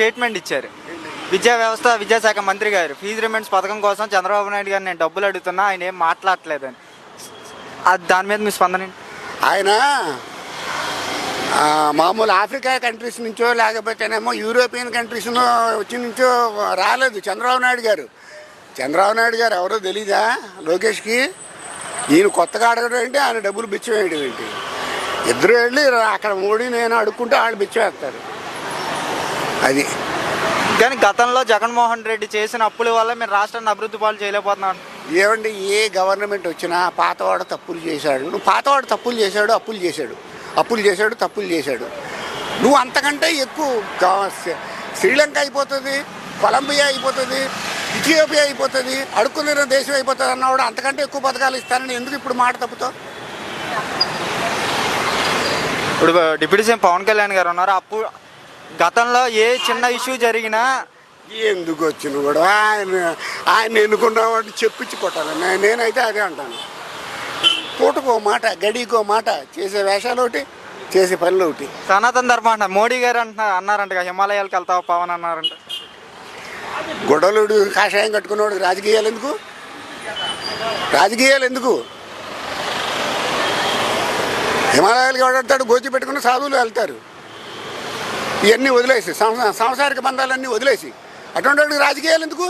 Statement ఇచ్చారు. విద్యాశాఖ మంత్రి గారు ఫీజు రిమెంట్స్ పథకం కోసం చంద్రబాబు నాయుడు గారు నేను డబ్బులు అడుగుతున్నా, ఆయన ఏం మాట్లాడలేదని. దాని మీద మీ స్పందన ఏంటి? ఆయన మామూలు ఆఫ్రికా కంట్రీస్ నుంచో లేకపోతేనేమో యూరోపియన్ కంట్రీస్ నుంచో రాలేదు చంద్రబాబు నాయుడు గారు. చంద్రబాబు నాయుడు గారు ఎవరో తెలీదా లోకేష్కి? ఈయన కొత్తగా అడగడం ఏంటి, ఆయన డబ్బులు బిచ్చం వేయడం ఏంటి? ఇద్దరు వెళ్ళి అక్కడ మోడీ నేను అడుక్కుంటే వాళ్ళు బిచ్చం వేస్తారు. అది కానీ గతంలో జగన్మోహన్ రెడ్డి చేసిన అప్పుల వల్ల మీరు రాష్ట్రాన్ని అభివృద్ధి పాలు చేయలేకపోతున్నాం. ఏమండి, ఏ గవర్నమెంట్ వచ్చినా పాతవాడు తప్పులు చేశాడు. నువ్వు పాతవాడు తప్పులు చేశాడు, తప్పులు చేశాడు. నువ్వు అంతకంటే ఎక్కువ శ్రీలంక అయిపోతుంది, కొలంబియా అయిపోతుంది, ఇథియోపియా అయిపోతుంది, అడుక్కునే దేశం అయిపోతుంది అన్నవాడు అంతకంటే ఎక్కువ పథకాలు ఇస్తానని ఎందుకు ఇప్పుడు మాట తప్పుతావు? ఇప్పుడు డిప్యూటీ సీఎం పవన్ కళ్యాణ్ గారు ఉన్నారు. గతంలో ఏ చిన్న ఇష్యూ జరిగినా ఎందుకు వచ్చిన కూడా ఆయన ఎన్నుకున్నామంటే చెప్పించి కొట్టాలి. నేనైతే అదే అంటాను. పూటకో మాట, గడికో మాట, చేసే వేషాలు ఒకటి, చేసే పనులు ఒకటి. సనాతన ధర్మం అంట మోడీ గారు అన్నారంట, హిమాలయాలకు వెళ్తావు పవన్ అన్నారంట. గొడవలుడు కాషాయం కట్టుకున్నవాడు రాజకీయాలు ఎందుకు? హిమాలయాలకు ఎవడతాడు? గోచి పెట్టుకుని సాధువులు వెళ్తారు. ఇవన్నీ వదిలేసి, సాంసారిక బంధాలన్నీ వదిలేసి అటువంటి రాజకీయాలు ఎందుకు?